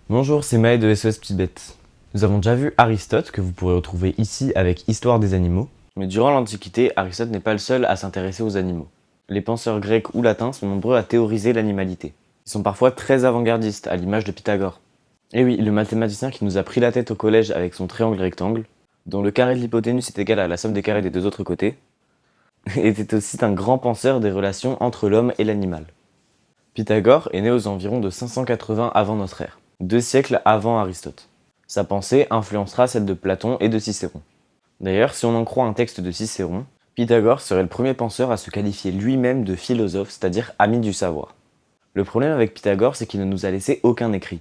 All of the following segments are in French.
Bonjour, c'est Maë de SOS Petite Bête. Nous avons déjà vu Aristote, que vous pourrez retrouver ici avec Histoire des animaux. Mais durant l'Antiquité, Aristote n'est pas le seul à s'intéresser aux animaux. Les penseurs grecs ou latins sont nombreux à théoriser l'animalité. Ils sont parfois très avant-gardistes, à l'image de Pythagore. Et oui, le mathématicien qui nous a pris la tête au collège avec son triangle rectangle, dont le carré de l'hypoténuse est égal à la somme des carrés des deux autres côtés, était aussi un grand penseur des relations entre l'homme et l'animal. Pythagore est né aux environs de 580 avant notre ère, 2 siècles avant Aristote. Sa pensée influencera celle de Platon et de Cicéron. D'ailleurs, si on en croit un texte de Cicéron, Pythagore serait le premier penseur à se qualifier lui-même de philosophe, c'est-à-dire ami du savoir. Le problème avec Pythagore, c'est qu'il ne nous a laissé aucun écrit.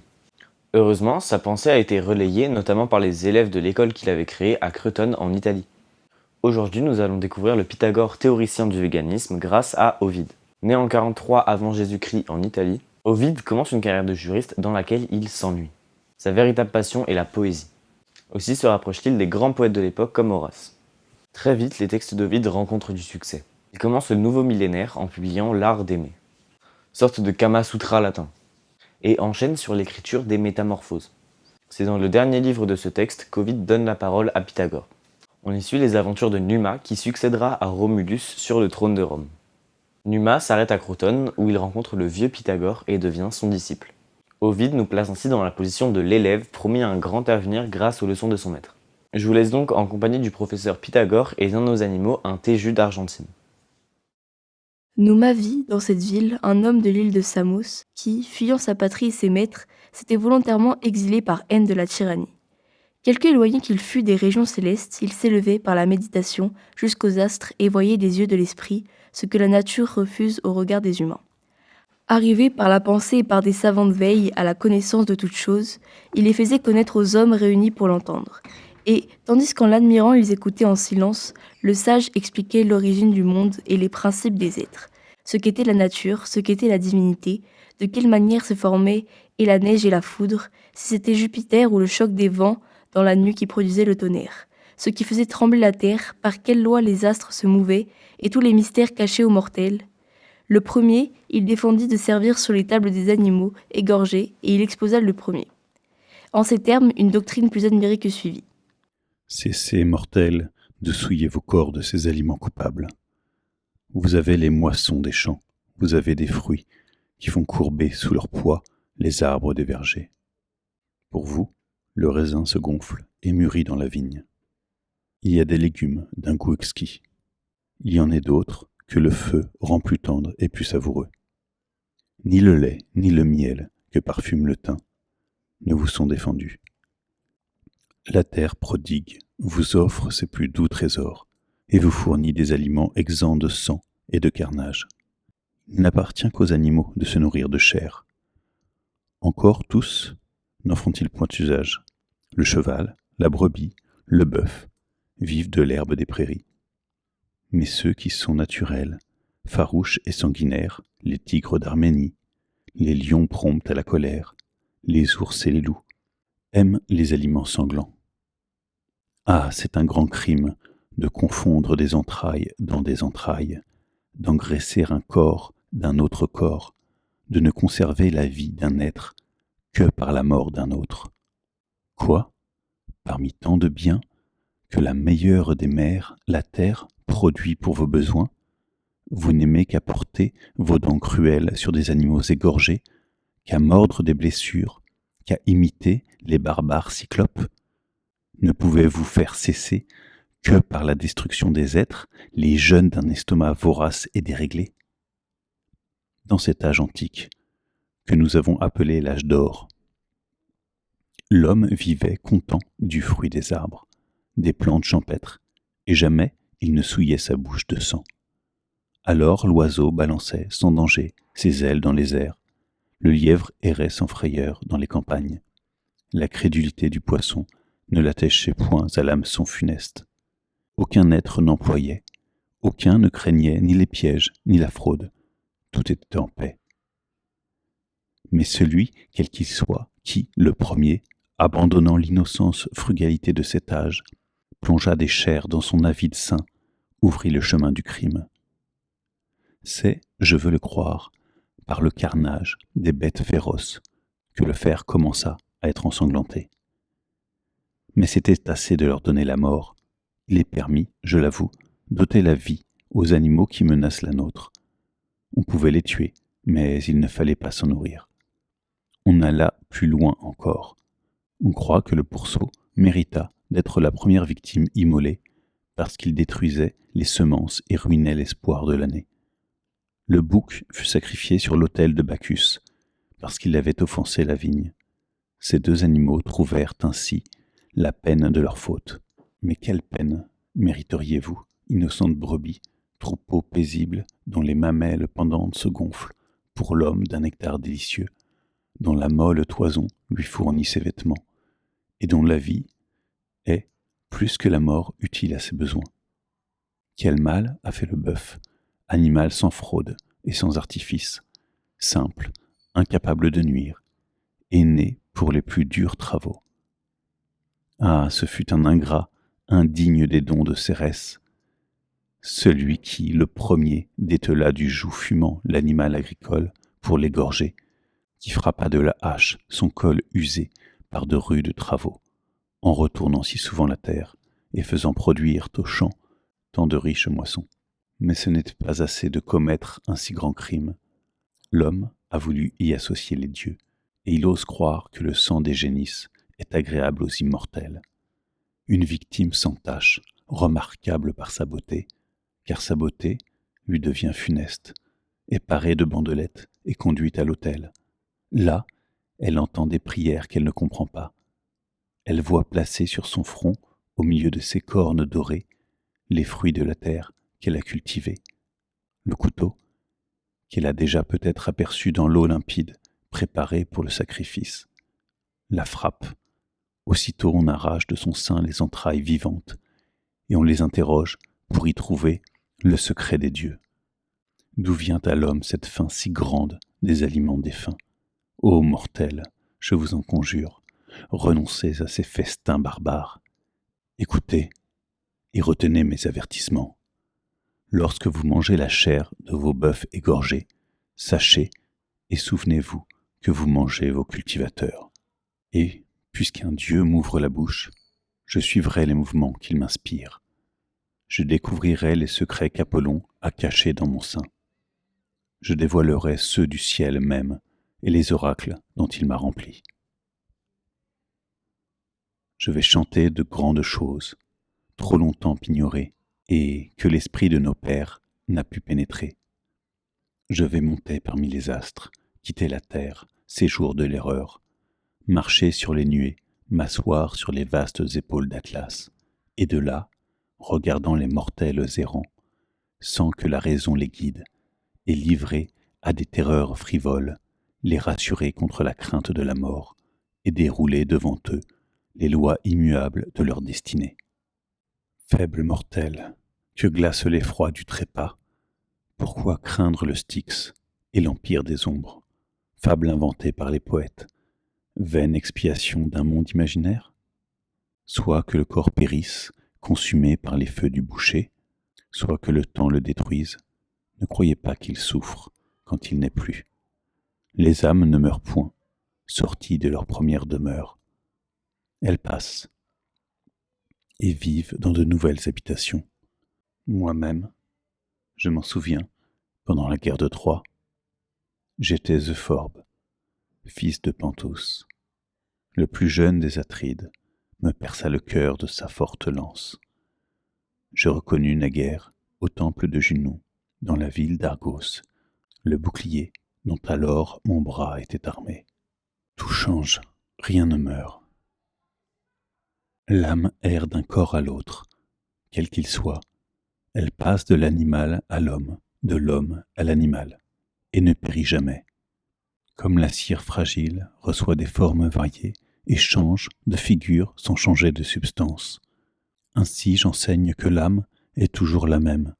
Heureusement, sa pensée a été relayée notamment par les élèves de l'école qu'il avait créée à Crotone en Italie. Aujourd'hui, nous allons découvrir le Pythagore théoricien du véganisme grâce à Ovide. Né en 43 avant Jésus-Christ en Italie, Ovide commence une carrière de juriste dans laquelle il s'ennuie. Sa véritable passion est la poésie. Aussi se rapproche-t-il des grands poètes de l'époque comme Horace. Très vite, les textes d'Ovide rencontrent du succès. Il commence le nouveau millénaire en publiant L'Art d'aimer, sorte de Kama Sutra latin, et enchaîne sur l'écriture des Métamorphoses. C'est dans le dernier livre de ce texte qu'Ovide donne la parole à Pythagore. On y suit les aventures de Numa qui succédera à Romulus sur le trône de Rome. Numa s'arrête à Crotone où il rencontre le vieux Pythagore et devient son disciple. Ovide nous place ainsi dans la position de l'élève promis à un grand avenir grâce aux leçons de son maître. Je vous laisse donc en compagnie du professeur Pythagore et d'un de nos animaux, un téju d'Argentine. Numa vit, dans cette ville, un homme de l'île de Samos qui, fuyant sa patrie et ses maîtres, s'était volontairement exilé par haine de la tyrannie. Quelque éloigné qu'il fût des régions célestes, il s'élevait par la méditation jusqu'aux astres et voyait des yeux de l'esprit ce que la nature refuse au regard des humains. Arrivé par la pensée et par des savantes veilles à la connaissance de toutes choses, il les faisait connaître aux hommes réunis pour l'entendre. Et, tandis qu'en l'admirant ils écoutaient en silence, le sage expliquait l'origine du monde et les principes des êtres, ce qu'était la nature, ce qu'était la divinité, de quelle manière se formaient et la neige et la foudre, si c'était Jupiter ou le choc des vents dans la nuit qui produisait le tonnerre, ce qui faisait trembler la terre, par quelle loi les astres se mouvaient, et tous les mystères cachés aux mortels. Le premier, il défendit de servir sur les tables des animaux égorgés, et il exposa le premier. En ces termes, une doctrine plus admirée que suivie. Cessez, mortels, de souiller vos corps de ces aliments coupables. Vous avez les moissons des champs, vous avez des fruits qui font courber sous leur poids les arbres des vergers. Pour vous, le raisin se gonfle et mûrit dans la vigne. Il y a des légumes d'un goût exquis. Il y en a d'autres que le feu rend plus tendres et plus savoureux. Ni le lait, ni le miel que parfume le thym ne vous sont défendus. La terre prodigue vous offre ses plus doux trésors et vous fournit des aliments exempts de sang et de carnage. Il n'appartient qu'aux animaux de se nourrir de chair. Encore tous n'en font-ils point usage. Le cheval, la brebis, le bœuf vivent de l'herbe des prairies. Mais ceux qui sont naturels, farouches et sanguinaires, les tigres d'Arménie, les lions prompts à la colère, les ours et les loups, aiment les aliments sanglants. Ah, c'est un grand crime de confondre des entrailles dans des entrailles, d'engraisser un corps d'un autre corps, de ne conserver la vie d'un être que par la mort d'un autre. Quoi ? Parmi tant de biens que la meilleure des mères, la terre, produit pour vos besoins, vous n'aimez qu'à porter vos dents cruelles sur des animaux égorgés, qu'à mordre des blessures, qu'à imiter les barbares cyclopes. Ne pouvez-vous faire cesser que par la destruction des êtres, les jeunes d'un estomac vorace et déréglé ? Dans cet âge antique, que nous avons appelé l'âge d'or, l'homme vivait content du fruit des arbres, des plantes champêtres, et jamais il ne souillait sa bouche de sang. Alors l'oiseau balançait sans danger ses ailes dans les airs, le lièvre errait sans frayeur dans les campagnes. La crédulité du poisson ne l'attachait point à l'hameçon funeste. Aucun être n'employait, aucun ne craignait ni les pièges ni la fraude, tout était en paix. Mais celui, quel qu'il soit, qui, le premier, abandonnant l'innocence frugalité de cet âge, plongea des chairs dans son avide sein, ouvrit le chemin du crime. C'est, je veux le croire, par le carnage des bêtes féroces que le fer commença à être ensanglanté. Mais c'était assez de leur donner la mort. Il est permis, je l'avoue, d'ôter la vie aux animaux qui menacent la nôtre. On pouvait les tuer, mais il ne fallait pas s'en nourrir. On alla plus loin encore. On croit que le pourceau mérita d'être la première victime immolée parce qu'il détruisait les semences et ruinait l'espoir de l'année. Le bouc fut sacrifié sur l'autel de Bacchus parce qu'il avait offensé la vigne. Ces deux animaux trouvèrent ainsi la peine de leur faute. Mais quelle peine mériteriez-vous, innocente brebis, troupeau paisible dont les mamelles pendantes se gonflent pour l'homme d'un nectar délicieux, dont la molle toison lui fournit ses vêtements, et dont la vie est, plus que la mort, utile à ses besoins. Quel mal a fait le bœuf, animal sans fraude et sans artifice, simple, incapable de nuire, et né pour les plus durs travaux. Ah, ce fut un ingrat, indigne des dons de Cérès, celui qui, le premier, détela du joug fumant l'animal agricole pour l'égorger, qui frappa de la hache son col usé par de rudes travaux, en retournant si souvent la terre et faisant produire aux champs tant de riches moissons. Mais ce n'était pas assez de commettre un si grand crime. L'homme a voulu y associer les dieux, et il ose croire que le sang des génisses est agréable aux immortels. Une victime sans tache, remarquable par sa beauté, car sa beauté lui devient funeste, est parée de bandelettes et conduite à l'autel. Là, elle entend des prières qu'elle ne comprend pas. Elle voit placer sur son front, au milieu de ses cornes dorées, les fruits de la terre qu'elle a cultivés. Le couteau, qu'elle a déjà peut-être aperçu dans l'eau limpide, préparée pour le sacrifice. La frappe. Aussitôt on arrache de son sein les entrailles vivantes, et on les interroge pour y trouver le secret des dieux. D'où vient à l'homme cette faim si grande des aliments défunts? Ô mortels, je vous en conjure, renoncez à ces festins barbares. Écoutez et retenez mes avertissements. Lorsque vous mangez la chair de vos bœufs égorgés, sachez et souvenez-vous que vous mangez vos cultivateurs. Et, puisqu'un dieu m'ouvre la bouche, je suivrai les mouvements qu'il m'inspire. Je découvrirai les secrets qu'Apollon a cachés dans mon sein. Je dévoilerai ceux du ciel même et les oracles dont il m'a rempli. Je vais chanter de grandes choses, trop longtemps ignorées, et que l'esprit de nos pères n'a pu pénétrer. Je vais monter parmi les astres, quitter la terre, séjour de l'erreur, marcher sur les nuées, m'asseoir sur les vastes épaules d'Atlas, et de là, regardant les mortels errants, sans que la raison les guide, et livrés à des terreurs frivoles, les rassurer contre la crainte de la mort, et dérouler devant eux les lois immuables de leur destinée. Faible mortel, que glace l'effroi du trépas, pourquoi craindre le Styx et l'empire des ombres, fable inventée par les poètes, vaine expiation d'un monde imaginaire? Soit que le corps périsse, consumé par les feux du bûcher, soit que le temps le détruise, ne croyez pas qu'il souffre quand il n'est plus. Les âmes ne meurent point, sorties de leur première demeure. Elles passent et vivent dans de nouvelles habitations. Moi-même, je m'en souviens, pendant la guerre de Troie, j'étais Euphorbe, fils de Panthous. Le plus jeune des Atrides me perça le cœur de sa forte lance. Je reconnus naguère, au temple de Junon, dans la ville d'Argos, le bouclier dont alors mon bras était armé. Tout change, rien ne meurt. L'âme erre d'un corps à l'autre, quel qu'il soit. Elle passe de l'animal à l'homme, de l'homme à l'animal, et ne périt jamais. Comme la cire fragile reçoit des formes variées et change de figure sans changer de substance. Ainsi j'enseigne que l'âme est toujours la même,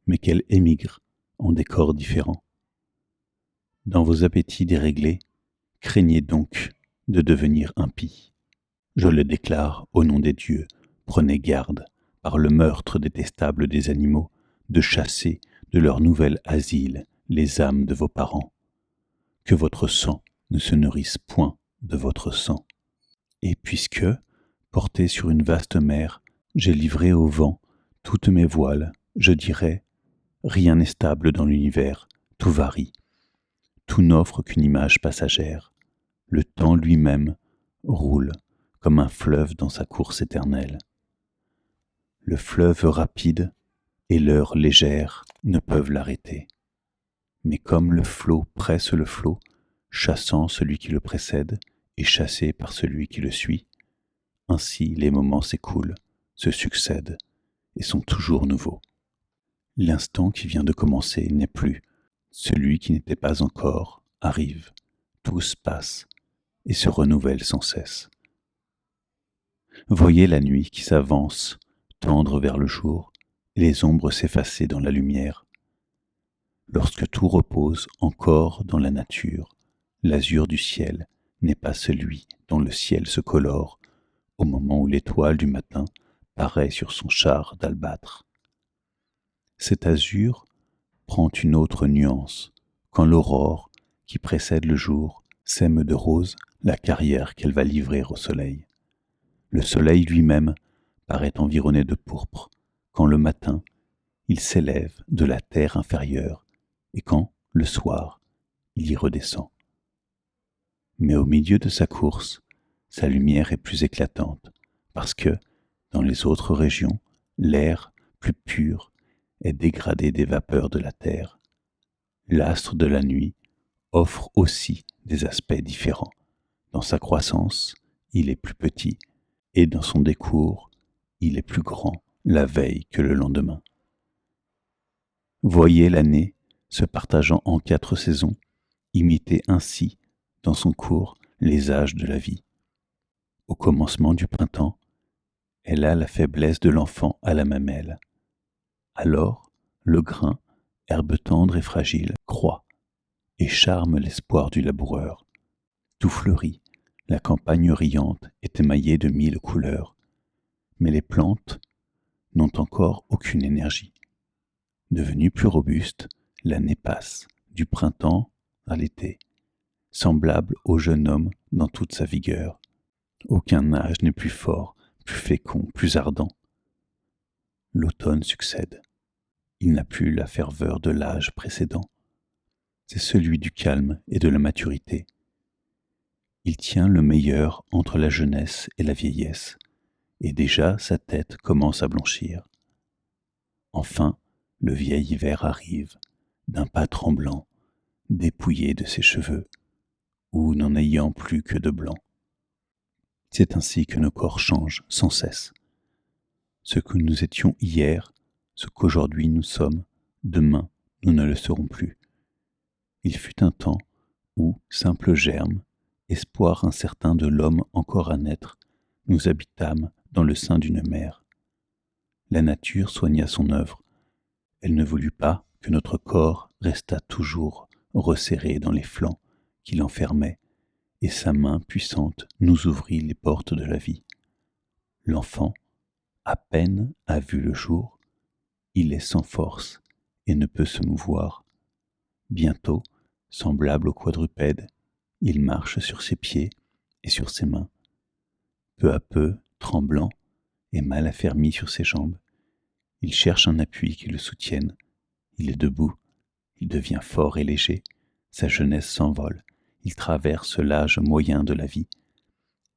mais qu'elle émigre en des corps différents. Dans vos appétits déréglés, craignez donc de devenir impie. Je le déclare au nom des dieux, prenez garde, par le meurtre détestable des animaux, de chasser de leur nouvel asile les âmes de vos parents. Que votre sang ne se nourrisse point de votre sang. Et puisque, porté sur une vaste mer, j'ai livré au vent toutes mes voiles, je dirais, rien n'est stable dans l'univers, tout varie, tout n'offre qu'une image passagère. Le temps lui-même roule comme un fleuve dans sa course éternelle. Le fleuve rapide et l'heure légère ne peuvent l'arrêter. Mais comme le flot presse le flot, chassant celui qui le précède et chassé par celui qui le suit, ainsi les moments s'écoulent, se succèdent et sont toujours nouveaux. L'instant qui vient de commencer n'est plus, celui qui n'était pas encore arrive, tout se passe et se renouvelle sans cesse. Voyez la nuit qui s'avance, tendre vers le jour, et les ombres s'effacer dans la lumière. Lorsque tout repose encore dans la nature, l'azur du ciel n'est pas celui dont le ciel se colore au moment où l'étoile du matin paraît sur son char d'albâtre. Cet azur prend une autre nuance quand l'aurore, qui précède le jour, sème de rose la carrière qu'elle va livrer au soleil. Le soleil lui-même paraît environné de pourpre quand le matin, il s'élève de la terre inférieure et quand, le soir, il y redescend. Mais au milieu de sa course, sa lumière est plus éclatante parce que, dans les autres régions, l'air, plus pur, est dégradé des vapeurs de la terre. L'astre de la nuit offre aussi des aspects différents. Dans sa croissance, il est plus petit, et dans son décours, il est plus grand la veille que le lendemain. Voyez l'année se partageant en 4 saisons, imiter ainsi, dans son cours, les âges de la vie. Au commencement du printemps, elle a la faiblesse de l'enfant à la mamelle. Alors, le grain, herbe tendre et fragile, croît et charme l'espoir du laboureur. Tout fleurit, la campagne riante est émaillée de 1000 couleurs, mais les plantes n'ont encore aucune énergie. Devenue plus robuste, l'année passe, du printemps à l'été, semblable au jeune homme dans toute sa vigueur. Aucun âge n'est plus fort, plus fécond, plus ardent. L'automne succède. Il n'a plus la ferveur de l'âge précédent. C'est celui du calme et de la maturité. Il tient le meilleur entre la jeunesse et la vieillesse, et déjà sa tête commence à blanchir. Enfin, le vieil hiver arrive, d'un pas tremblant, dépouillé de ses cheveux, ou n'en ayant plus que de blanc. C'est ainsi que nos corps changent sans cesse. Ce que nous étions hier, ce qu'aujourd'hui nous sommes, demain nous ne le serons plus. Il fut un temps où, simple germe, espoir incertain de l'homme encore à naître, nous habitâmes dans le sein d'une mère. La nature soigna son œuvre. Elle ne voulut pas que notre corps restât toujours resserré dans les flancs qui l'enfermaient, et sa main puissante nous ouvrit les portes de la vie. L'enfant, à peine a vu le jour, il est sans force et ne peut se mouvoir. Bientôt, semblable au quadrupède, il marche sur ses pieds et sur ses mains. Peu à peu, tremblant et mal affermi sur ses jambes, il cherche un appui qui le soutienne. Il est debout, il devient fort et léger, sa jeunesse s'envole, il traverse l'âge moyen de la vie,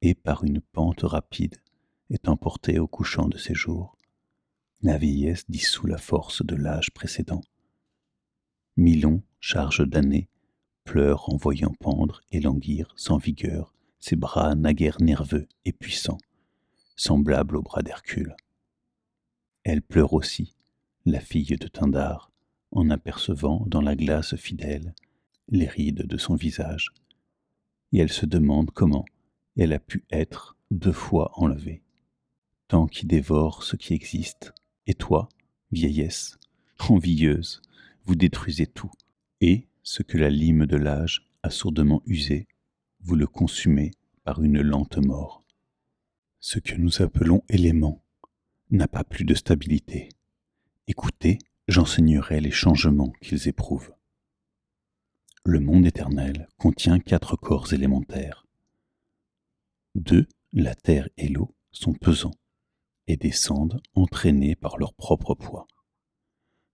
et par une pente rapide est emporté au couchant de ses jours. La vieillesse dissout la force de l'âge précédent. Milon, charge d'années, pleure en voyant pendre et languir sans vigueur ses bras naguère nerveux et puissants, semblables aux bras d'Hercule. Elle pleure aussi, la fille de Tyndare, en apercevant dans la glace fidèle les rides de son visage, et elle se demande comment elle a pu être 2 fois enlevée. Temps qui dévore ce qui existe, et toi, vieillesse, envieuse, vous détruisez tout, et ce que la lime de l'âge a sourdement usé, vous le consumez par une lente mort. Ce que nous appelons éléments n'a pas plus de stabilité. Écoutez, j'enseignerai les changements qu'ils éprouvent. Le monde éternel contient 4 corps élémentaires. 2, la terre et l'eau, sont pesants et descendent entraînés par leur propre poids.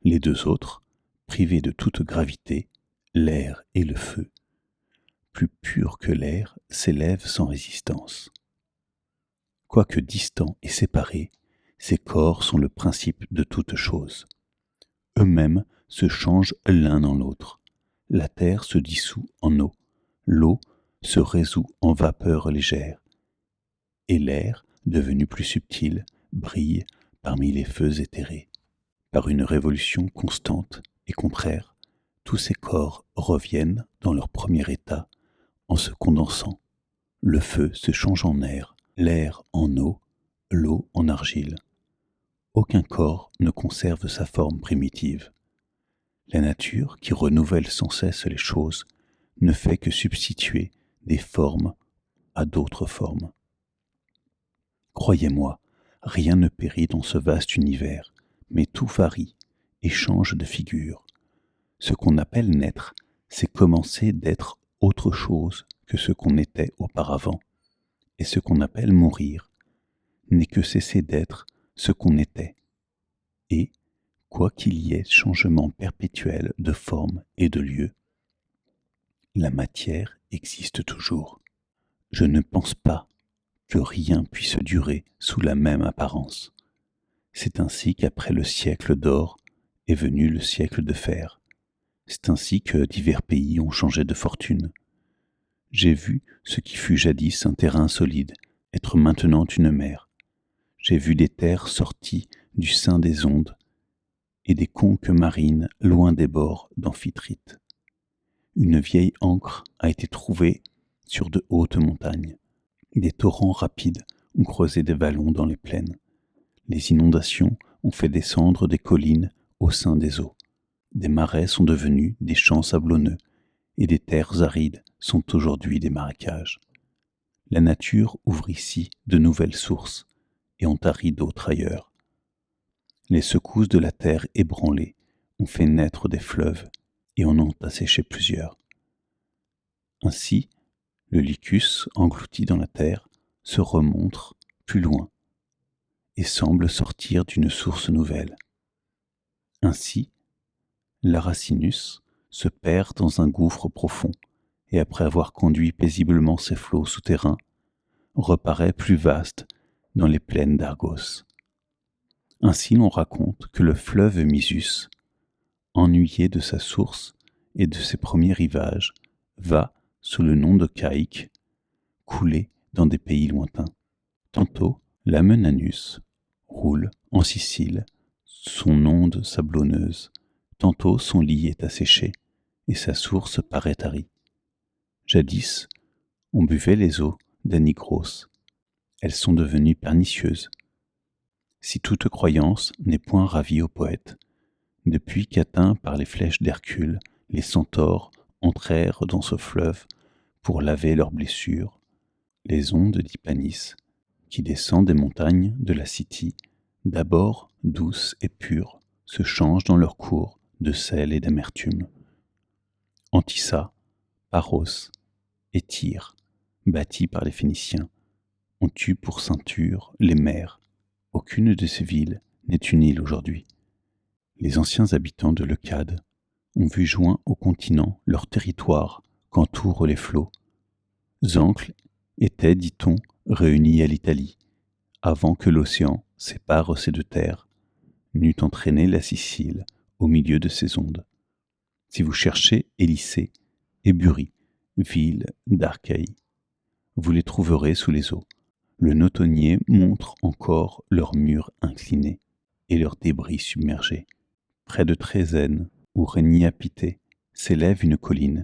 Les 2 autres, privés de toute gravité, l'air et le feu, plus purs que l'air, s'élèvent sans résistance. Quoique distants et séparés, ces corps sont le principe de toute chose. Eux-mêmes se changent l'un dans l'autre. La terre se dissout en eau, l'eau se résout en vapeur légère, et l'air, devenu plus subtil, brille parmi les feux éthérés. Par une révolution constante et contraire, tous ces corps reviennent dans leur premier état en se condensant. Le feu se change en air, l'air en eau, l'eau en argile. Aucun corps ne conserve sa forme primitive. La nature, qui renouvelle sans cesse les choses, ne fait que substituer des formes à d'autres formes. Croyez-moi, rien ne périt dans ce vaste univers, mais tout varie et change de figure. Ce qu'on appelle naître, c'est commencer d'être autre chose que ce qu'on était auparavant. Et ce qu'on appelle mourir n'est que cesser d'être ce qu'on était. Et, quoi qu'il y ait changement perpétuel de forme et de lieu, la matière existe toujours. Je ne pense pas que rien puisse durer sous la même apparence. C'est ainsi qu'après le siècle d'or est venu le siècle de fer. C'est ainsi que divers pays ont changé de fortune. J'ai vu ce qui fut jadis un terrain solide être maintenant une mer. J'ai vu des terres sorties du sein des ondes et des conques marines loin des bords d'Amphitrite. Une vieille ancre a été trouvée sur de hautes montagnes. Des torrents rapides ont creusé des vallons dans les plaines. Les inondations ont fait descendre des collines au sein des eaux. Des marais sont devenus des champs sablonneux et des terres arides sont aujourd'hui des marécages. La nature ouvre ici de nouvelles sources et en tarit d'autres ailleurs. Les secousses de la terre ébranlée ont fait naître des fleuves et en ont asséché plusieurs. Ainsi, le Lycus, englouti dans la terre, se remonte plus loin et semble sortir d'une source nouvelle. Ainsi, l'Aracinus se perd dans un gouffre profond et après avoir conduit paisiblement ses flots souterrains, reparaît plus vaste dans les plaines d'Argos. Ainsi l'on raconte que le fleuve Misus, ennuyé de sa source et de ses premiers rivages, va, sous le nom de Caïque, couler dans des pays lointains. Tantôt, l'Amenanus roule en Sicile son onde sablonneuse, tantôt son lit est asséché et sa source paraît tarie. Jadis, on buvait les eaux d'Anigros. Elles sont devenues pernicieuses. Si toute croyance n'est point ravie au poète, depuis qu'atteints par les flèches d'Hercule, les centaures entrèrent dans ce fleuve pour laver leurs blessures, les ondes d'Hypanis, qui descendent des montagnes de la City, d'abord douces et pures, se changent dans leur cours de sel et d'amertume. Antissa, Paros et Tyr, bâtis par les Phéniciens, ont eu pour ceinture les mers. Aucune de ces villes n'est une île aujourd'hui. Les anciens habitants de Leucade ont vu joint au continent leur territoire qu'entourent les flots. Zancles était, dit-on, réuni à l'Italie, avant que l'océan sépare ces 2 terres, n'eût entraîné la Sicile au milieu de ses ondes. Si vous cherchez Élysée et Burie, villes d'Archaïe, vous les trouverez sous les eaux. Le Notonnier montre encore leurs murs inclinés et leurs débris submergés. Près de Trézène, où régnait Apité, s'élève une colline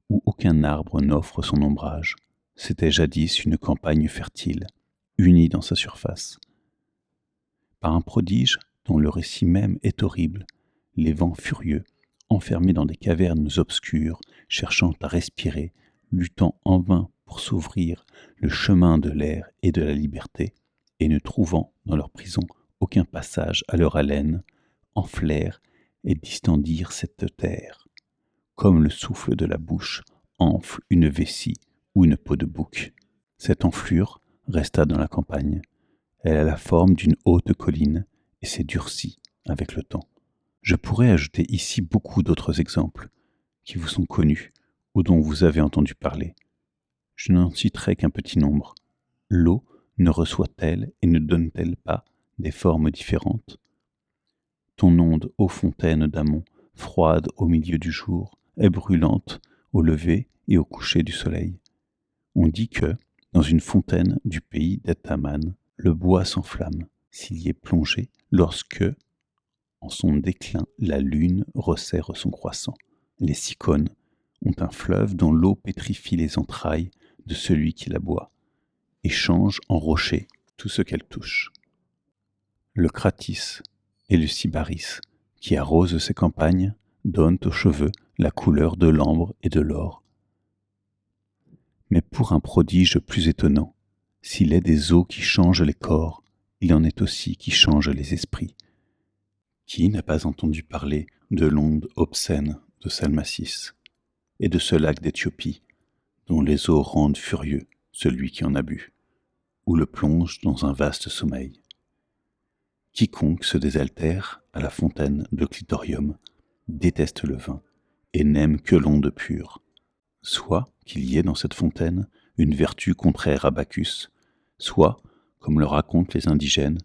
où aucun arbre n'offre son ombrage. C'était jadis une campagne fertile, unie dans sa surface. Par un prodige dont le récit même est horrible, les vents furieux, enfermés dans des cavernes obscures, cherchant à respirer, luttant en vain pour s'ouvrir le chemin de l'air et de la liberté, et ne trouvant dans leur prison aucun passage à leur haleine, enflèrent et distendirent cette terre, comme le souffle de la bouche enfle une vessie ou une peau de bouc. Cette enflure resta dans la campagne. Elle a la forme d'une haute colline et s'est durcie avec le temps. Je pourrais ajouter ici beaucoup d'autres exemples qui vous sont connus ou dont vous avez entendu parler. Je n'en citerai qu'un petit nombre. L'eau ne reçoit-elle et ne donne-t-elle pas des formes différentes? Ton onde, ô fontaine d'Amon, froide au milieu du jour, est brûlante au lever et au coucher du soleil. On dit que, dans une fontaine du pays d'Etaman, le bois s'enflamme s'il y est plongé lorsque, en son déclin, la lune resserre son croissant. Les Cicones ont un fleuve dont l'eau pétrifie les entrailles de celui qui la boit et change en rocher tout ce qu'elle touche. Le Kratis et le Sybaris, qui arrosent ces campagnes, donnent aux cheveux la couleur de l'ambre et de l'or. Mais pour un prodige plus étonnant, s'il est des eaux qui changent les corps, il en est aussi qui changent les esprits. Qui n'a pas entendu parler de l'onde obscène de Salmacis et de ce lac d'Éthiopie, dont les eaux rendent furieux celui qui en a bu, ou le plonge dans un vaste sommeil? Quiconque se désaltère à la fontaine de Clitorium déteste le vin et n'aime que l'onde pure. Soit qu'il y ait dans cette fontaine une vertu contraire à Bacchus, soit, comme le racontent les indigènes,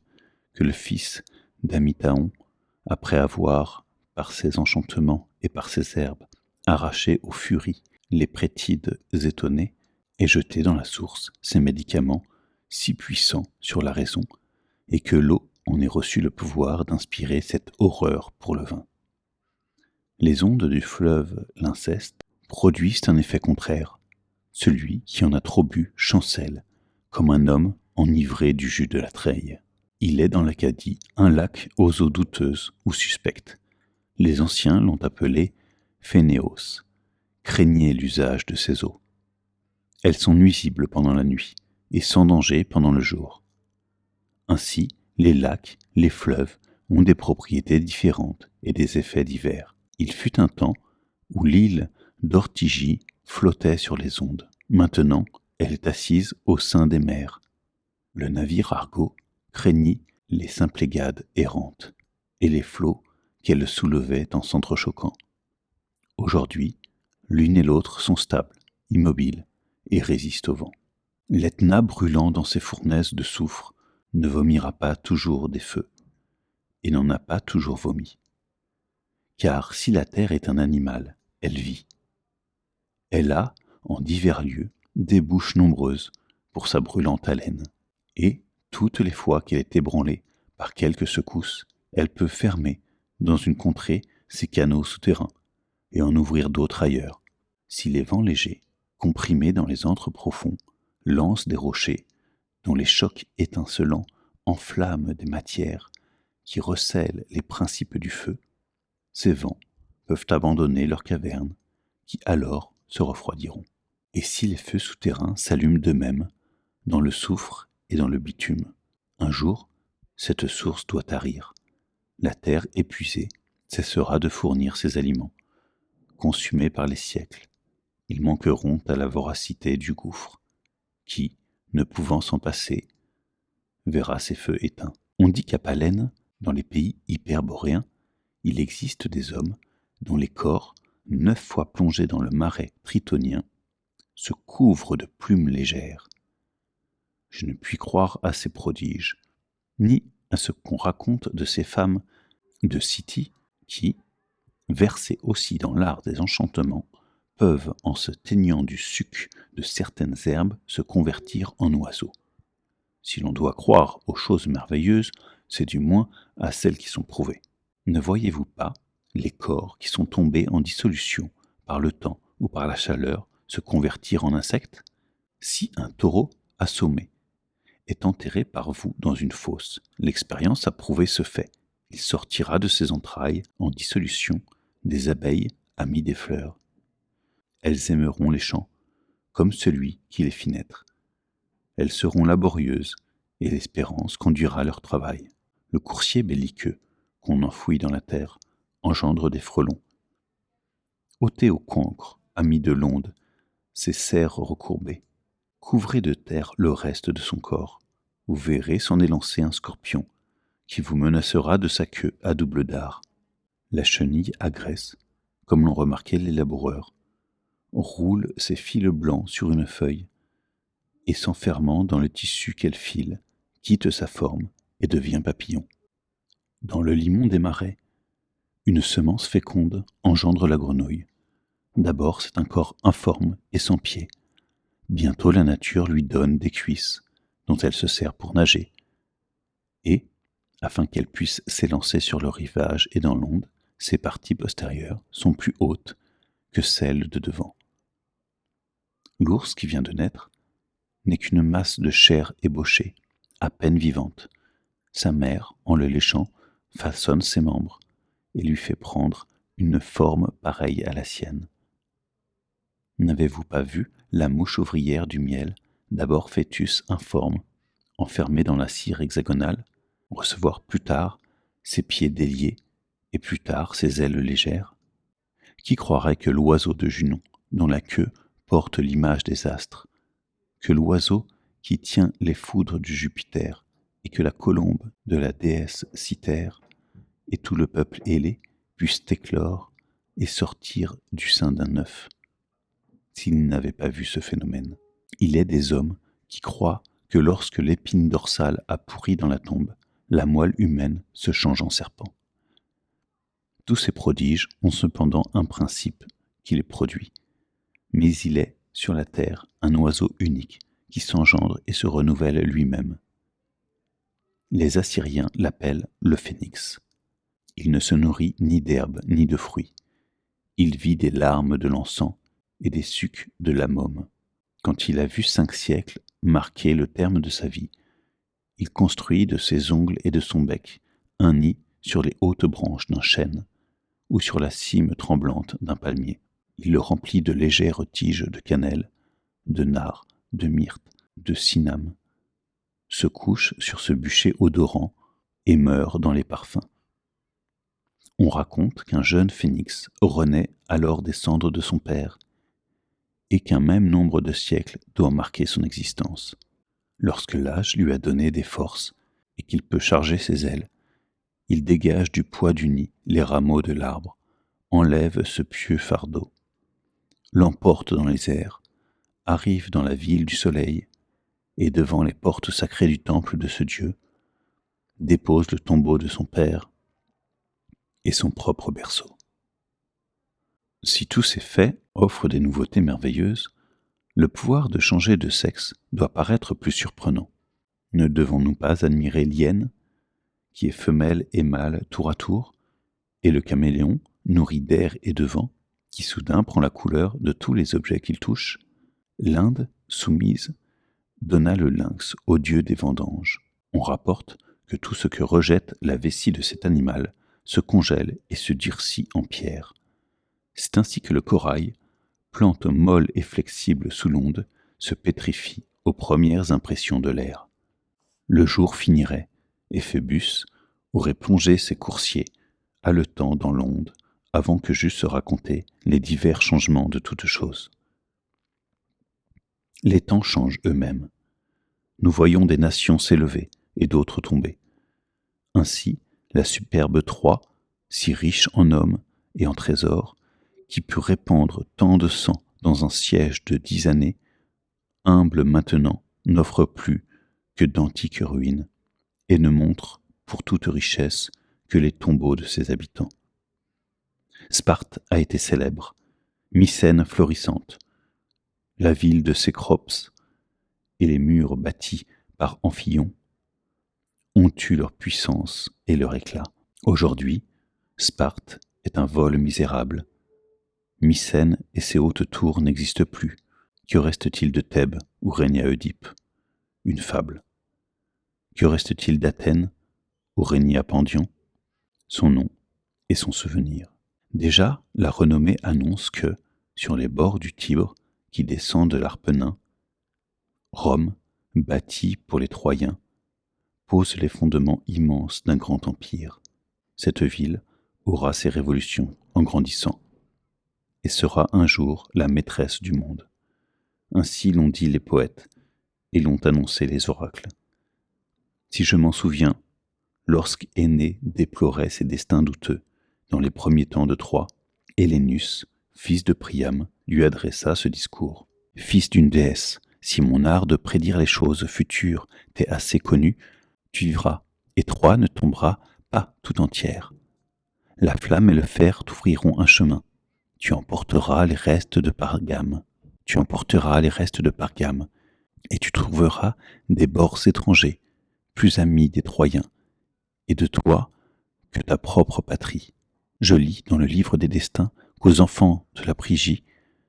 que le fils d'Amitaon, après avoir, par ses enchantements et par ses herbes, arraché aux furies les prétides étonnés, et jeté dans la source ces médicaments si puissants sur la raison, et que l'eau en ait reçu le pouvoir d'inspirer cette horreur pour le vin. Les ondes du fleuve Lynceste produisent un effet contraire. Celui qui en a trop bu chancelle, comme un homme enivré du jus de la treille. Il est dans l'Acadie un lac aux eaux douteuses ou suspectes. Les anciens l'ont appelé Phénéos, craignez l'usage de ces eaux. Elles sont nuisibles pendant la nuit et sans danger pendant le jour. Ainsi, les lacs, les fleuves ont des propriétés différentes et des effets divers. Il fut un temps où l'île d'Ortygie flottait sur les ondes. Maintenant, elle est assise au sein des mers. Le navire Argo craignit les Symplegades errantes et les flots qu'elle soulevait en s'entrechoquant. Aujourd'hui, l'une et l'autre sont stables, immobiles et résistent au vent. L'Etna brûlant dans ses fournaises de soufre ne vomira pas toujours des feux et n'en a pas toujours vomi. Car si la terre est un animal, elle vit. Elle a, en divers lieux, des bouches nombreuses pour sa brûlante haleine, et, toutes les fois qu'elle est ébranlée par quelque secousse, elle peut fermer, dans une contrée, ses canaux souterrains, et en ouvrir d'autres ailleurs. Si les vents légers, comprimés dans les antres profonds, lancent des rochers, dont les chocs étincelants enflamment des matières qui recèlent les principes du feu, ces vents peuvent abandonner leurs cavernes, qui alors se refroidiront. Et si les feux souterrains s'allument d'eux-mêmes, dans le soufre et dans le bitume, un jour, cette source doit tarir. La terre épuisée cessera de fournir ses aliments. Consumés par les siècles, ils manqueront à la voracité du gouffre, qui, ne pouvant s'en passer, verra ses feux éteints. On dit qu'à Palène, dans les pays hyperboréens, il existe des hommes dont les corps, 9 fois plongés dans le marais tritonien, se couvrent de plumes légères. Je ne puis croire à ces prodiges, ni à ce qu'on raconte de ces femmes de City qui, versées aussi dans l'art des enchantements, peuvent, en se teignant du suc de certaines herbes, se convertir en oiseaux. Si l'on doit croire aux choses merveilleuses, c'est du moins à celles qui sont prouvées. Ne voyez-vous pas les corps qui sont tombés en dissolution par le temps ou par la chaleur se convertir en insectes? Si un taureau assommé est enterré par vous dans une fosse, l'expérience a prouvé ce fait. Il sortira de ses entrailles en dissolution des abeilles amies des fleurs. Elles aimeront les champs, comme celui qui les fit naître. Elles seront laborieuses, et l'espérance conduira leur travail. Le coursier belliqueux, qu'on enfouit dans la terre, engendre des frelons. Ôtez au cancre, ami de l'onde, ses serres recourbées. Couvrez de terre le reste de son corps. Vous verrez s'en élancer un scorpion, qui vous menacera de sa queue à double dard. La chenille agresse, comme l'ont remarqué les laboureurs, roule ses fils blancs sur une feuille, et s'enfermant dans le tissu qu'elle file, quitte sa forme et devient papillon. Dans le limon des marais, une semence féconde engendre la grenouille. D'abord, c'est un corps informe et sans pieds. Bientôt, la nature lui donne des cuisses, dont elle se sert pour nager. Et, afin qu'elle puisse s'élancer sur le rivage et dans l'onde, ses parties postérieures sont plus hautes que celles de devant. L'ours qui vient de naître n'est qu'une masse de chair ébauchée, à peine vivante. Sa mère, en le léchant, façonne ses membres et lui fait prendre une forme pareille à la sienne. N'avez-vous pas vu la mouche ouvrière du miel, d'abord fœtus informe, enfermé dans la cire hexagonale, recevoir plus tard ses pieds déliés et plus tard ses ailes légères? Qui croirait que l'oiseau de Junon, dont la queue porte l'image des astres, que l'oiseau qui tient les foudres du Jupiter, et que la colombe de la déesse Cythère, et tout le peuple ailé puissent éclore et sortir du sein d'un œuf? S'ils n'avaient pas vu ce phénomène, il est des hommes qui croient que lorsque l'épine dorsale a pourri dans la tombe, la moelle humaine se change en serpent. Tous ces prodiges ont cependant un principe qui les produit, mais il est, sur la terre, un oiseau unique qui s'engendre et se renouvelle lui-même. Les Assyriens l'appellent le phénix. Il ne se nourrit ni d'herbe ni de fruits. Il vit des larmes de l'encens et des sucs de la môme. Quand il a vu 5 siècles marquer le terme de sa vie, il construit de ses ongles et de son bec un nid sur les hautes branches d'un chêne ou sur la cime tremblante d'un palmier. Il le remplit de légères tiges de cannelle, de nard, de myrte, de cinname, se couche sur ce bûcher odorant et meurt dans les parfums. On raconte qu'un jeune phénix renaît alors des cendres de son père et qu'un même nombre de siècles doit marquer son existence. Lorsque l'âge lui a donné des forces et qu'il peut charger ses ailes, il dégage du poids du nid les rameaux de l'arbre, enlève ce pieux fardeau, l'emporte dans les airs, arrive dans la ville du soleil et devant les portes sacrées du temple de ce dieu, dépose le tombeau de son père et son propre berceau. Si tous ces faits offrent des nouveautés merveilleuses, le pouvoir de changer de sexe doit paraître plus surprenant. Ne devons-nous pas admirer l'hyène, qui est femelle et mâle tour à tour, et le caméléon, nourri d'air et de vent, qui soudain prend la couleur de tous les objets qu'il touche? L'Inde, soumise, donna le lynx au dieu des vendanges. On rapporte que tout ce que rejette la vessie de cet animal se congèle et se durcit en pierre. C'est ainsi que le corail, plante molle et flexible sous l'onde, se pétrifie aux premières impressions de l'air. Le jour finirait, et Phébus aurait plongé ses coursiers, haletant dans l'onde, avant que j'eusse raconté les divers changements de toutes choses. Les temps changent eux-mêmes. Nous voyons des nations s'élever et d'autres tomber. Ainsi, la superbe Troie, si riche en hommes et en trésors, qui put répandre tant de sang dans un siège de 10 années, humble maintenant, n'offre plus que d'antiques ruines, et ne montre, pour toute richesse, que les tombeaux de ses habitants. Sparte a été célèbre, Mycène florissante, la ville de Cécrops et les murs bâtis par Amphion ont eu leur puissance et leur éclat. Aujourd'hui, Sparte est un vol misérable. Mycène et ses hautes tours n'existent plus. Que reste-t-il de Thèbes où régna Oedipe? Une fable. Que reste-t-il d'Athènes où régna Pandion? Son nom et son souvenir. Déjà, la renommée annonce que, sur les bords du Tibre, qui descend de l'Arpenin, Rome, bâtie pour les Troyens, pose les fondements immenses d'un grand empire. Cette ville aura ses révolutions en grandissant et sera un jour la maîtresse du monde. Ainsi l'ont dit les poètes et l'ont annoncé les oracles. Si je m'en souviens, lorsqu'Énée déplorait ses destins douteux dans les premiers temps de Troie, Hélénus, fils de Priam, lui adressa ce discours. « Fils d'une déesse, si mon art de prédire les choses futures t'est assez connu, tu vivras, et Troie ne tombera pas tout entière. La flamme et le fer t'ouvriront un chemin. Tu emporteras les restes de Pergame. Et tu trouveras des bords étrangers, plus amis des Troyens, et de toi que ta propre patrie. Je lis dans le livre des destins qu'aux enfants de la Phrygie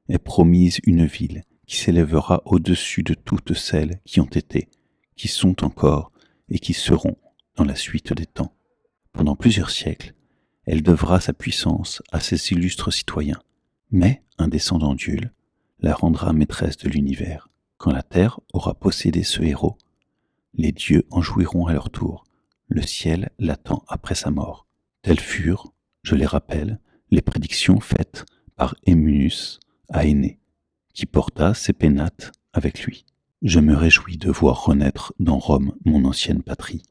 est promise une ville qui s'élèvera au-dessus de toutes celles qui ont été, qui sont encore et qui seront dans la suite des temps. Pendant plusieurs siècles, elle devra sa puissance à ses illustres citoyens, mais un descendant d'Iule la rendra maîtresse de l'univers. Quand la terre aura possédé ce héros, les dieux en jouiront à leur tour. Le ciel l'attend après sa mort. Telles furent, je les rappelle, les prédictions faites par Émunus à Énée, qui porta ses pénates avec lui. Je me réjouis de voir renaître dans Rome mon ancienne patrie.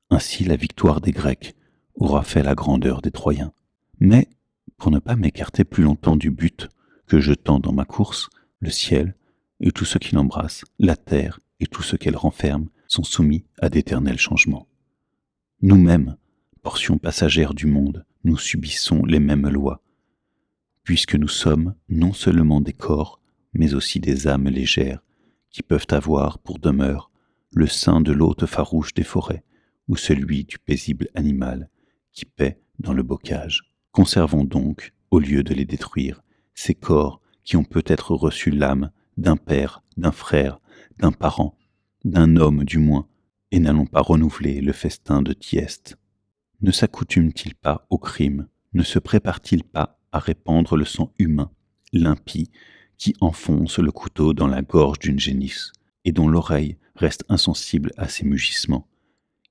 Ainsi la victoire des Grecs aura fait la grandeur des Troyens. Mais, pour ne pas m'écarter plus longtemps du but que je tends dans ma course, le ciel et tout ce qui l'embrasse, la terre et tout ce qu'elle renferme, sont soumis à d'éternels changements. Nous-mêmes, portion passagère du monde, nous subissons les mêmes lois, puisque nous sommes non seulement des corps, mais aussi des âmes légères, qui peuvent avoir pour demeure le sein de l'hôte farouche des forêts, ou celui du paisible animal qui paît dans le bocage. Conservons donc, au lieu de les détruire, ces corps qui ont peut-être reçu l'âme d'un père, d'un frère, d'un parent, d'un homme du moins, et n'allons pas renouveler le festin de Thyeste. Ne s'accoutume-t-il pas au crime, ne se prépare-t-il pas à répandre le sang humain, l'impie, qui enfonce le couteau dans la gorge d'une génisse, et dont l'oreille reste insensible à ses mugissements,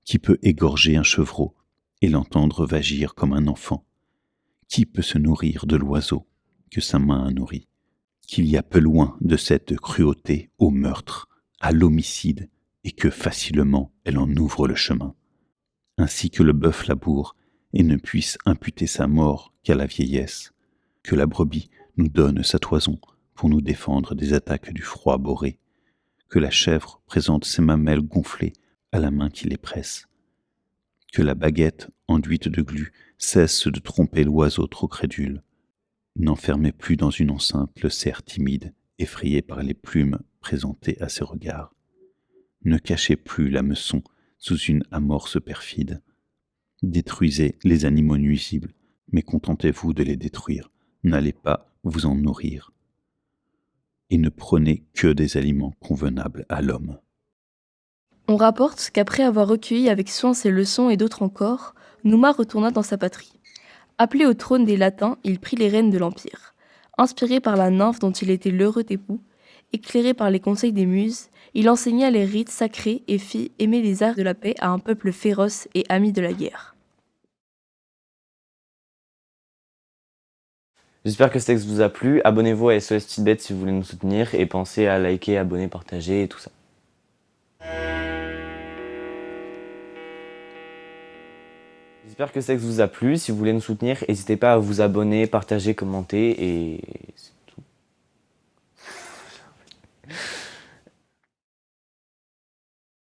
qui peut égorger un chevreau et l'entendre vagir comme un enfant? Qui peut se nourrir de l'oiseau que sa main a nourri? Qu'il y a peu loin de cette cruauté au meurtre, à l'homicide, et que facilement elle en ouvre le chemin. Ainsi que le bœuf laboure et ne puisse imputer sa mort qu'à la vieillesse, que la brebis nous donne sa toison pour nous défendre des attaques du froid boré, que la chèvre présente ses mamelles gonflées à la main qui les presse, que la baguette enduite de glu cesse de tromper l'oiseau trop crédule. N'enfermez plus dans une enceinte le cerf timide, effrayé par les plumes présentées à ses regards. Ne cachez plus l'hameçon sous une amorce perfide. Détruisez les animaux nuisibles, mais contentez-vous de les détruire. N'allez pas vous en nourrir. Et ne prenez que des aliments convenables à l'homme. On rapporte qu'après avoir recueilli avec soin ces leçons et d'autres encore, Numa retourna dans sa patrie. Appelé au trône des Latins, il prit les rênes de l'Empire. Inspiré par la nymphe dont il était l'heureux époux, éclairé par les conseils des muses, il enseigna les rites sacrés et fit aimer les arts de la paix à un peuple féroce et ami de la guerre. J'espère que ce texte vous a plu. Abonnez-vous à SOS Petites Bêtes si vous voulez nous soutenir et pensez à liker, abonner, partager et tout ça. J'espère que ce texte vous a plu. Si vous voulez nous soutenir, n'hésitez pas à vous abonner, partager, commenter et